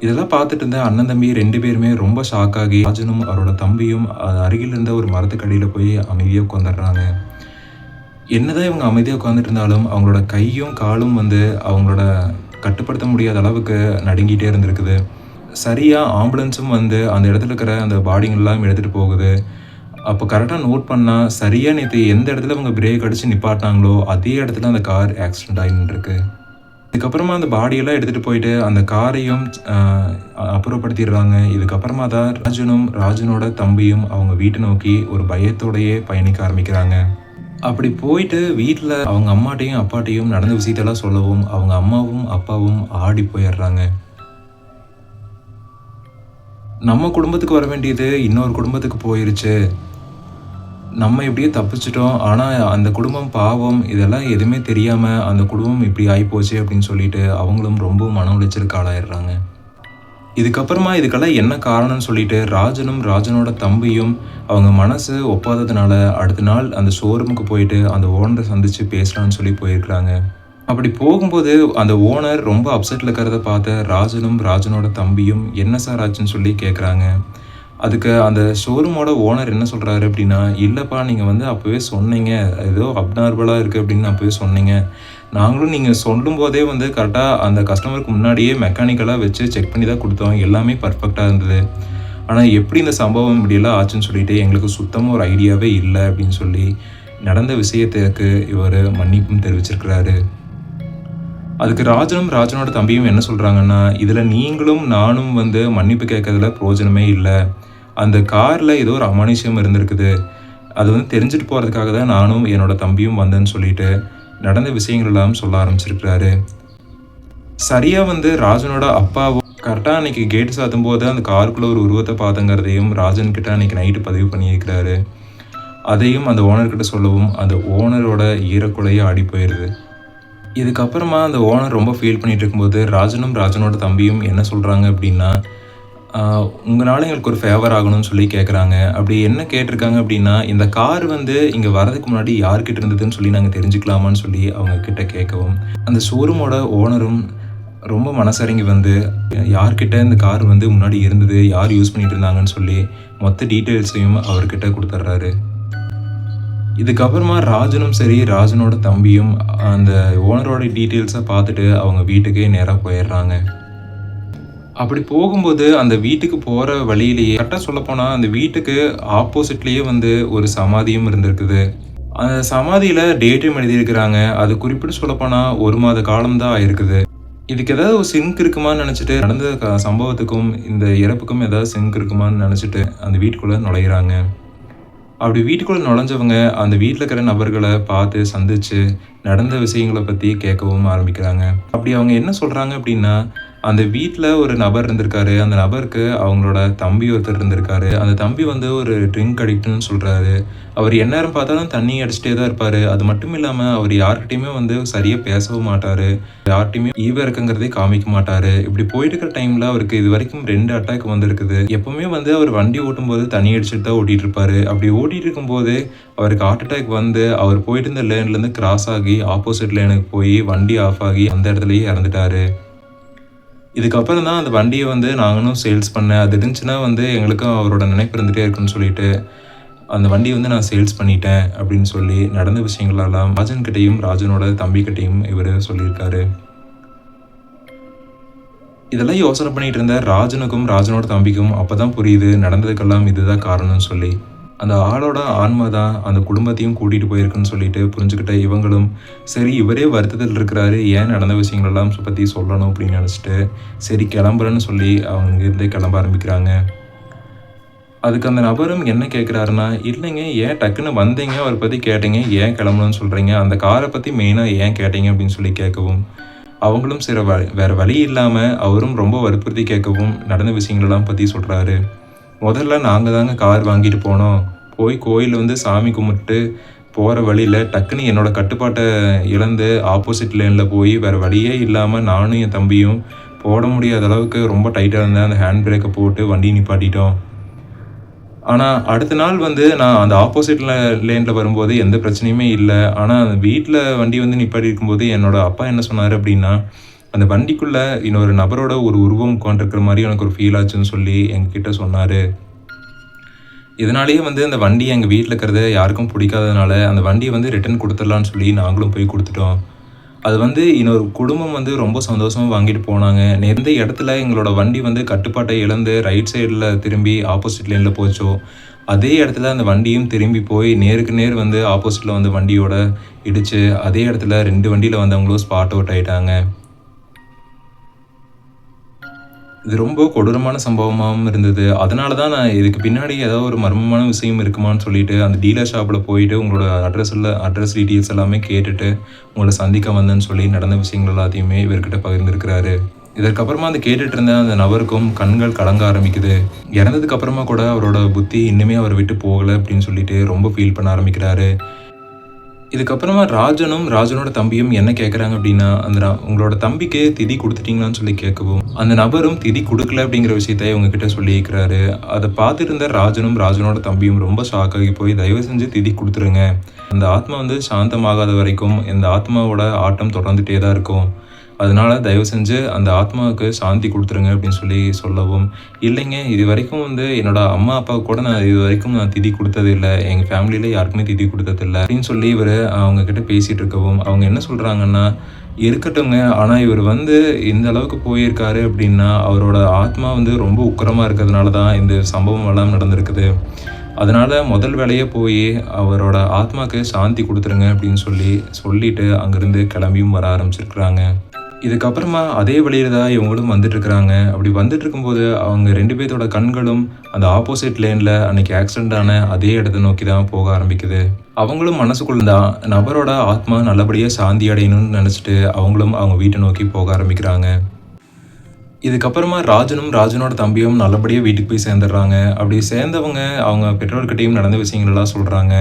இதெல்லாம் பார்த்துட்டு இருந்த அண்ணன் தம்பி 2 பேருமே ரொம்ப ஷாக் ஆகி ராஜனும் அவரோட தம்பியும் அருகில் இருந்த ஒரு மரத்துக்கடியில் போய் அமைதியாக உட்காந்துடுறாங்க. என்னதான் இவங்க அமைதியாக உட்காந்துட்டு இருந்தாலும் அவங்களோட கையும் காலும் வந்து அவங்களோட கட்டுப்படுத்த முடியாத அளவுக்கு நடுங்கிட்டே இருந்திருக்குது. சரியாக ஆம்புலன்ஸும் வந்து அந்த இடத்துல இருக்கிற அந்த பாடிங்கெல்லாம் எடுத்துகிட்டு போகுது. அப்போ கரெக்டாக நோட் பண்ணால் சரியாக நேற்று எந்த இடத்துல அவங்க பிரேக் அடித்து நிப்பாட்டினாங்களோ அதே இடத்துல அந்த கார் ஆக்சிடெண்ட் ஆகிட்டுருக்கு. இதுக்கப்புறமா அந்த பாடியெல்லாம் எடுத்துகிட்டு போயிட்டு அந்த காரையும் அப்புறப்படுத்திடுறாங்க. இதுக்கப்புறமா தான் ராஜனும் ராஜனோட தம்பியும் அவங்க வீட்டை நோக்கி ஒரு பயத்தோடையே பயணிக்க ஆரம்பிக்கிறாங்க. அப்படி போயிட்டு வீட்டில் அவங்க அம்மாட்டையும் அப்பாட்டையும் நடந்த விஷயத்தெல்லாம் சொல்லவும் அவங்க அம்மாவும் அப்பாவும் ஆடி போயிடுறாங்க. நம்ம குடும்பத்துக்கு வர வேண்டியது இன்னொரு குடும்பத்துக்கு போயிருச்சு, நம்ம எப்படியே தப்பிச்சிட்டோம், ஆனால் அந்த குடும்பம் பாவம், இதெல்லாம் எதுவுமே தெரியாமல் அந்த குடும்பம் இப்படி ஆகிப்போச்சு அப்படின்னு சொல்லிட்டு அவங்களும் ரொம்ப மன உளைச்சலுக்கு ஆளாயிடுறாங்க. இதுக்கப்புறமா இதுக்கெல்லாம் என்ன காரணம்னு சொல்லிட்டு ராஜனும் ராஜனோட தம்பியும் அவங்க மனசு ஒப்பாததுனால அடுத்த நாள் அந்த ஷோரூமுக்கு போயிட்டு அந்த ஓனரை சந்தித்து பேசலான்னு சொல்லி போயிருக்கிறாங்க. அப்படி போகும்போது அந்த ஓனர் ரொம்ப அப்செட்டில் இருக்கிறத பார்த்த ராஜனும் ராஜனோட தம்பியும் என்ன சார் ஆச்சுன்னு சொல்லி கேட்குறாங்க. அதுக்கு அந்த ஷோரூமோட ஓனர் என்ன சொல்கிறாரு அப்படின்னா, இல்லைப்பா நீங்கள் வந்து அப்போவே சொன்னீங்க ஏதோ அப்நார்மலாக இருக்குது அப்படின்னு அப்போவே சொன்னீங்க, நாங்களும் நீங்கள் சொல்லும்போதே வந்து கரெக்டாக அந்த கஸ்டமருக்கு முன்னாடியே மெக்கானிக்கலாக வச்சு செக் பண்ணி தான் கொடுத்தோம், எல்லாமே பர்ஃபெக்டாக இருந்தது. ஆனால் எப்படி இந்த சம்பவம் இப்படியெல்லாம் ஆச்சுன்னு சொல்லிட்டு எங்களுக்கு சுத்தமாக ஒரு ஐடியாவே இல்லை அப்படின்னு சொல்லி நடந்த விஷயத்துக்கு இவர் மன்னிப்பும் தெரிவிச்சிருக்கிறாரு. அதுக்கு ராஜனும் ராஜனோட தம்பியும் என்ன சொல்கிறாங்கன்னா, இதில் நீங்களும் நானும் வந்து மன்னிப்பு கேட்கறதுல பிரயோஜனமே இல்லை, அந்த காரில் ஏதோ ஒரு அமானுஷ்யம் இருந்திருக்குது, அது வந்து தெரிஞ்சுட்டு போகிறதுக்காக தான் நானும் என்னோட தம்பியும் வந்தேன்னு சொல்லிட்டு நடந்த விஷயங்கள் எல்லாம் சொல்ல ஆரம்பிச்சிருக்கிறாரு. சரியாக வந்து ராஜனோட அப்பாவும் கரெக்டாக அன்றைக்கி கேட்டு சாத்தும் போது அந்த காருக்குள்ளே ஒரு உருவத்தை பார்த்தங்கிறதையும் ராஜன்கிட்ட அன்றைக்கி நைட்டு பதிவு பண்ணியிருக்கிறாரு. அதையும் அந்த ஓனர்கிட்ட சொல்லவும் அந்த ஓனரோட ஈரக்குலையே ஆடி போயிடுது. இதுக்கப்புறமா அந்த ஓனர் ரொம்ப ஃபீல் பண்ணிகிட்டு இருக்கும்போது ராஜனும் ராஜனோட தம்பியும் என்ன சொல்கிறாங்க அப்படின்னா, உங்களால் எங்களுக்கு ஒரு ஃபேவர் ஆகணும்னு சொல்லி கேட்குறாங்க. அப்படி என்ன கேட்டிருக்காங்க அப்படின்னா, இந்த கார் வந்து இங்கே வரதுக்கு முன்னாடி யார்கிட்ட இருந்ததுன்னு சொல்லி நாங்கள் தெரிஞ்சுக்கலாமான்னு சொல்லி அவங்க கிட்ட கேட்கவும் அந்த ஷோரூமோட ஓனரும் ரொம்ப மனசரங்கி வந்து யார்கிட்ட இந்த கார் வந்து முன்னாடி இருந்தது, யார் யூஸ் பண்ணிகிட்டு இருந்தாங்கன்னு சொல்லி மொத்த டீட்டெயில்ஸையும் அவர்கிட்ட கொடுத்துட்றாரு. இதுக்கப்புறமா ராஜனும் சரி, ராஜனோட தம்பியும் அந்த ஓனரோட டீட்டெயில்ஸை பார்த்துட்டு அவங்க வீட்டுக்கே நேராக போயிடுறாங்க. அப்படி போகும்போது அந்த வீட்டுக்கு போகிற வழியிலேயே கரெக்டாக சொல்லப்போனால் அந்த வீட்டுக்கு ஆப்போசிட்லேயே வந்து ஒரு சமாதியும் இருந்திருக்குது. அந்த சமாதியில் டேட்டும் எழுதியிருக்கிறாங்க. அது குறிப்பிட்டு சொல்லப்போனால் 1 மாத காலம் தான் ஆயிருக்குது. இதுக்கு ஏதாவது ஒரு சிங்க் இருக்குமான்னு நினச்சிட்டு நடந்த சம்பவத்துக்கும் இந்த இறப்புக்கும் ஏதாவது சிங்க் இருக்குமான்னு நினச்சிட்டு அந்த வீட்டுக்குள்ளே நுழையிறாங்க. அப்படி வீட்டுக்குள்ளே நுழைஞ்சவங்க அந்த வீட்டில் இருக்கிற நபர்களை பார்த்து சந்திச்சு நடந்த விஷயங்களை பற்றி கேட்கவும் ஆரம்பிக்கிறாங்க. அப்படி அவங்க என்ன சொல்கிறாங்க அப்படின்னா, அந்த வீட்டில் ஒரு நபர் இருந்திருக்காரு. அந்த நபருக்கு அவங்களோட தம்பி ஒருத்தர் இருந்திருக்காரு. அந்த தம்பி வந்து ஒரு ட்ரிங்க் அடிக்ட்னு சொல்கிறாரு. அவர் எந்நேரம் பார்த்தாலும் தண்ணி அடிச்சுட்டே தான் இருப்பார். அது மட்டும் இல்லாமல் அவர் யார்கிட்டையுமே வந்து சரியாக பேசவும் மாட்டார். யார்கிட்டையுமே ஈவ இருக்குங்கிறதே காமிக்க மாட்டார். இப்படி போயிட்டு இருக்கிற டைமில் அவருக்கு இது வரைக்கும் 2 அட்டாக் வந்திருக்குது. எப்பவுமே வந்து அவர் வண்டி ஓட்டும்போது தண்ணி அடிச்சுட்டு தான் ஓட்டிகிட்டு இருப்பார். அப்படி ஓட்டிகிட்டு இருக்கும்போது அவருக்கு ஹார்ட் அட்டாக் வந்து அவர் போயிட்டு இருந்த லேன்லேருந்து கிராஸ் ஆகி ஆப்போசிட் லேனுக்கு போய் வண்டி ஆஃப் ஆகி அந்த இடத்துலையே இறந்துட்டார். இதுக்கப்புறம் தான் அந்த வண்டியை வந்து நாங்களும் சேல்ஸ் பண்ணேன். அது இருந்துச்சுன்னா வந்து எங்களுக்கும் அவரோட நினைப்பு இருந்துகிட்டே இருக்குன்னு சொல்லிட்டு அந்த வண்டியை வந்து நான் சேல்ஸ் பண்ணிட்டேன் அப்படின்னு சொல்லி நடந்த விஷயங்களெல்லாம் ராஜன்கிட்டையும் ராஜனோட தம்பிக்கிட்டையும் இவர் சொல்லியிருக்காரு. இதெல்லாம் யோசனை பண்ணிட்டு இருந்த ராஜனுக்கும் ராஜனோட தம்பிக்கும் அப்போ தான் புரியுது நடந்ததுக்கெல்லாம் இதுதான் காரணம்னு சொல்லி. அந்த ஆளோட ஆன்மா தான் அந்த குடும்பத்தையும் கூட்டிகிட்டு போயிருக்குன்னு சொல்லிட்டு புரிஞ்சுக்கிட்ட இவங்களும் சரி இவரே வருத்தத்தில் இருக்கிறாரு, ஏன் நடந்த விஷயங்களெல்லாம் பற்றி சொல்லணும் அப்படின்னு நினச்சிட்டு சரி கிளம்புறேன்னு சொல்லி அவங்க இங்கேருந்தே கிளம்ப ஆரம்பிக்கிறாங்க. அதுக்கு அந்த நபரும் என்ன கேட்குறாருன்னா, இல்லைங்க ஏன் டக்குன்னு வந்தீங்க அவரை பற்றி கேட்டீங்க, ஏன் கிளம்பணும்னு சொல்கிறீங்க, அந்த காரை பற்றி மெயினாக ஏன் கேட்டீங்க அப்படின்னு சொல்லி கேட்கவும் அவங்களும் சில வேறு வழி இல்லாமல் அவரும் ரொம்ப வற்புறுத்தி கேட்கவும் நடந்த விஷயங்களெல்லாம் பற்றி சொல்கிறாரு. முதல்ல நாங்கள் தாங்க கார் வாங்கிட்டு போனோம். போய் கோயிலில் வந்து சாமி கும்பிட்டு போகிற வழியில் டக்குன்னு என்னோடய கட்டுப்பாட்டை இழந்து ஆப்போசிட் லேனில் போய் வேறு வழியே இல்லாமல் நானும் என் தம்பியும் போட முடியாத அளவுக்கு ரொம்ப டைட்டாக இருந்தேன். அந்த ஹேண்ட் பிரேக்கை போட்டு வண்டி நிப்பாட்டிட்டோம். ஆனால் அடுத்த நாள் வந்து நான் அந்த ஆப்போசிட்டில் லேனில் வரும்போது எந்த பிரச்சனையுமே இல்லை. ஆனால் அந்த வீட்டில் வண்டி வந்து நிப்பாட்டி இருக்கும்போது என்னோடய அப்பா என்ன சொன்னார் அப்படின்னா, அந்த வண்டிக்குள்ளே இன்னொரு நபரோட ஒரு உருவம் உட்காந்துருக்கிற மாதிரி எனக்கு ஒரு ஃபீல் ஆச்சுன்னு சொல்லி எங்ககிட்ட சொன்னார். இதனாலேயே வந்து அந்த வண்டி எங்கள் வீட்டில் இருக்கிறது யாருக்கும் பிடிக்காததுனால அந்த வண்டியை வந்து ரிட்டர்ன் கொடுத்துடலான்னு சொல்லி நாங்களும் போய் கொடுத்துட்டோம். அது வந்து இன்னொரு குடும்பம் வந்து ரொம்ப சந்தோஷமாக வாங்கிட்டு போனாங்க. எந்த இடத்துல எங்களோட வண்டி வந்து கட்டுப்பாட்டை இழந்து ரைட் சைடில் திரும்பி ஆப்போசிட் லேனில் போச்சோ அதே இடத்துல அந்த வண்டியும் திரும்பி போய் நேருக்கு நேர் வந்து ஆப்போசிட்டில் வந்து வண்டியோட இடித்து அதே இடத்துல 2 வண்டியில் வந்தவங்களும் ஸ்பாட் அவுட் ஆகிட்டாங்க. இது ரொம்ப கொடூரமான சம்பவமாகவும் இருந்தது. அதனால தான் நான் இதுக்கு பின்னாடி ஏதாவது ஒரு மர்மமான விஷயம் இருக்குமான்னு சொல்லிட்டு அந்த டீலர் ஷாப்பில் போயிட்டு உங்களோட அட்ரஸ் டீட்டெயில்ஸ் எல்லாமே கேட்டுட்டு உங்களை சந்திக்க வந்தேன்னு சொல்லி நடந்த விஷயங்கள் எல்லாத்தையுமே இவர்கிட்ட பகிர்ந்துருக்கிறாரு. இதற்கப்புறமா அந்த கேட்டுட்டு இருந்த அந்த நபருக்கும் கண்கள் கலங்க ஆரம்பிக்குது. இறந்ததுக்கு அப்புறமா கூட அவரோட புத்தி இன்னுமே அவரை விட்டு போகலை அப்படின்னு சொல்லிட்டு ரொம்ப ஃபீல் பண்ண ஆரம்பிக்கிறாரு. இதுக்கப்புறமா ராஜனும் ராஜனோட தம்பியும் என்ன கேட்குறாங்க அப்படின்னா, உங்களோட தம்பிக்கு திதி கொடுத்துட்டீங்களான்னு சொல்லி கேட்கவும் அந்த நபரும் திதி கொடுக்கல அப்படிங்கிற விஷயத்த இவங்ககிட்ட சொல்லியிருக்கிறாரு. அதை பார்த்துட்டு இருந்த ராஜனும் ராஜனோட தம்பியும் ரொம்ப ஷாக் ஆகி போய் தயவு செஞ்சு திதி கொடுத்துருங்க, அந்த ஆத்மா வந்து சாந்தமாகாத வரைக்கும் இந்த ஆத்மாவோட ஆட்டம் தொடர்ந்துகிட்டே தான் இருக்கும், அதனால தயவு செஞ்சு அந்த ஆத்மாவுக்கு சாந்தி கொடுத்துருங்க அப்படின்னு சொல்லி சொல்லவும், இல்லைங்க இது வரைக்கும் வந்து என்னோட அம்மா அப்பாவுக்கு கூட நான் இது வரைக்கும் நான் திதி கொடுத்தது இல்லை, எங்கள் ஃபேமிலியில் யாருக்குமே திதி கொடுத்ததில்லை அப்படின்னு சொல்லி இவர் அவங்கக்கிட்ட பேசிகிட்டு இருக்கவும் அவங்க என்ன சொல்கிறாங்கன்னா, இருக்கட்டுங்க, ஆனால் இவர் வந்து இந்த அளவுக்கு போயிருக்காரு அப்படின்னா அவரோட ஆத்மா வந்து ரொம்ப உக்கிரமாக இருக்கிறதுனால தான் இந்த சம்பவம் எல்லாம் நடந்திருக்குது, அதனால் முதல் வேலையே போய் அவரோட ஆத்மாவுக்கு சாந்தி கொடுத்துருங்க அப்படின்னு சொல்லிட்டு அங்கேருந்து கிளம்பியும் வர ஆரம்பிச்சிருக்கிறாங்க. இதுக்கப்புறமா அதே வழியில் தான் இவங்களும் வந்துட்டுருக்குறாங்க. அப்படி வந்துட்டு இருக்கும்போது அவங்க 2 பேர்த்தோட கண்களும் அந்த ஆப்போசிட் லேனில் அன்றைக்கி ஆக்சிடெண்ட் ஆன அதே இடத்த நோக்கி தான் போக ஆரம்பிக்குது. அவங்களும் மனசுக்குள்ள தான் நபரோட ஆத்மா நல்லபடியாக சாந்தி அடையணும்னு நினச்சிட்டு அவங்களும் அவங்க வீட்டை நோக்கி போக ஆரம்பிக்கிறாங்க. இதுக்கப்புறமா ராஜனும் ராஜனோட தம்பியும் நல்லபடியாக வீட்டுக்கு போய் சேர்ந்துடுறாங்க. அப்படி சேர்ந்தவங்க அவங்க பெற்றோர்கிட்டையும் நடந்த விஷயங்களெல்லாம் சொல்கிறாங்க.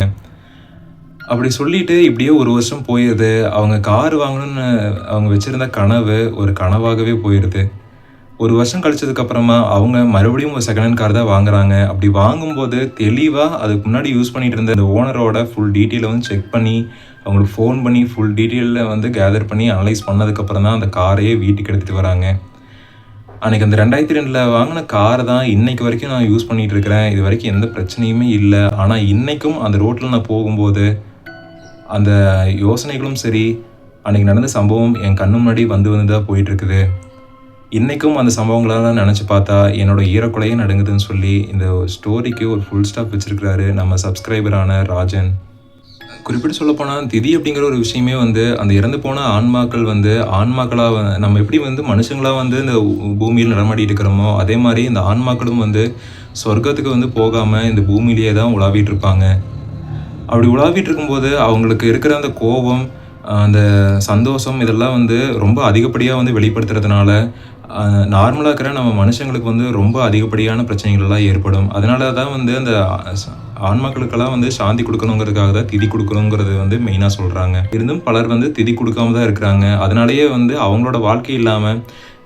அப்படி சொல்லிட்டு இப்படியே 1 வருஷம் போயிடுது. அவங்க கார் வாங்கணும்னு அவங்க வச்சுருந்த கனவு ஒரு கனவாகவே போயிடுது. 1 வருஷம் கழிச்சதுக்கப்புறமா அவங்க மறுபடியும் ஒரு செகண்ட் ஹேண்ட் கார் தான் வாங்குறாங்க. அப்படி வாங்கும்போது தெளிவாக அதுக்கு முன்னாடி யூஸ் பண்ணிகிட்டு இருந்த அந்த ஓனரோட ஃபுல் டீட்டெயிலை வந்து செக் பண்ணி அவங்களுக்கு ஃபோன் பண்ணி ஃபுல் டீட்டெயிலில் வந்து கேதர் பண்ணி அனலைஸ் பண்ணதுக்கப்புறம் தான் அந்த காரையே வீட்டுக்கு எடுத்துகிட்டு வராங்க. அன்னைக்கு அந்த 2002ல வாங்குன கார் தான் இன்னைக்கு வரைக்கும் நான் யூஸ் பண்ணிட்டு இருக்கிறேன். இதுவரைக்கும் எந்த பிரச்சனையுமே இல்ல. ஆனா இன்னைக்கும் அந்த ரோட்ல நான் போகும்போது, அந்த யோசனைகளும் சரி, அன்னைக்கு நடந்த சம்பவம் என் கண்ணு முன்னாடி வந்து வந்து தான் போயிட்டுருக்குது. இன்னைக்கும் அந்த சம்பவங்களெல்லாம் நெனச்சு பார்த்தா, என்னோட ஈரக்குலையே நடுங்குதுன்னு சொல்லி, இந்த ஸ்டோரிக்கு ஒரு ஃபுல் ஸ்டாப் வச்சிருக்கிறாரு நம்ம சப்ஸ்கிரைபரான ராஜன். குறிப்பிட்டு சொல்லப்போனா, திதி அப்படிங்கிற ஒரு விஷயமே வந்து, அந்த இறந்து போன ஆன்மாக்கள் வந்து, ஆன்மாக்களா நம்ம எப்படி வந்து மனுஷங்களா வந்து இந்த பூமியில நடமாடிட்டு இருக்கிறோமோ, அதே மாரி இந்த ஆன்மாக்களும் வந்து சொர்க்கத்துக்கு வந்து போகாம, இந்த பூமியிலேயே தான் உலாவிட்டு இருப்பாங்க. அப்படி உலாவிட்டு இருக்கும்போது, அவங்களுக்கு இருக்கிற அந்த கோவம், அந்த சந்தோஷம் இதெல்லாம் வந்து ரொம்ப அதிகப்படியா வந்து வெளிப்படுத்துறதுனால, அ நார்மலா இருக்கிற நம்ம மனுஷங்களுக்கு வந்து ரொம்ப அதிகப்படியான பிரச்சனைகள் எல்லாம் ஏற்படும். அதனால தான் வந்து அந்த ஆன்மாக்களுக்கெல்லாம் வந்து சாந்தி குடுக்கணுங்கிறதுக்காக தான் திதி குடுக்கணுங்கிறது வந்து மெயினா சொல்றாங்க. இருந்தும் பலர் வந்து திதி குடுக்காம தான் இருக்கிறாங்க. அதனாலேயே வந்து அவங்களோட வாழ்க்கை இல்லாம,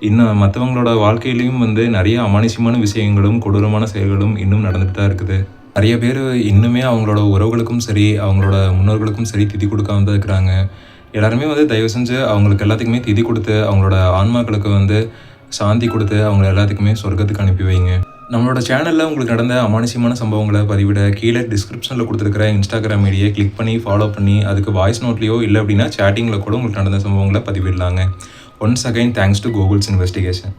இன்னும் மத்தவங்களோட வாழ்க்கையிலயும் வந்து நெறைய அமானுஷ்யமான விஷயங்களும், கொடூரமான செயல்களும் இன்னும் நடந்துட்டு தான் இருக்குது. நெறைய பேரு இன்னுமே அவங்களோட உறவுகளுக்கும் சரி, அவங்களோட முன்னோர்களுக்கும் சரி திதி குடுக்காம தான் இருக்கிறாங்க. எல்லாருமே வந்து தயவு செஞ்சு அவங்களுக்கு எல்லாத்துக்குமே திதி குடுத்து, அவங்களோட ஆன்மாக்களுக்கு வந்து சாந்தி குடுத்து, அவங்கள எல்லாத்துக்குமே சொர்க்கத்துக்கு அனுப்பி வைங்க. நம்மளோட சேனல்ல உங்களுக்கு நடந்த அமானுஷ்யமான சம்பவங்கள பதிவிட கீழ டிஸ்கிரிப்ஷன்ல குடுத்திருக்கிற Instagram ஐடிய கிளிக் பண்ணி, ஃபாலோ பண்ணி, அதுக்கு வாய்ஸ் நோட்லயோ இல்ல அப்டின்னா சேட்டிங்ல கூட உங்களுக்கு நடந்த சம்பவங்கள பதிவிடலாங்க. Once again thanks to Google's investigation.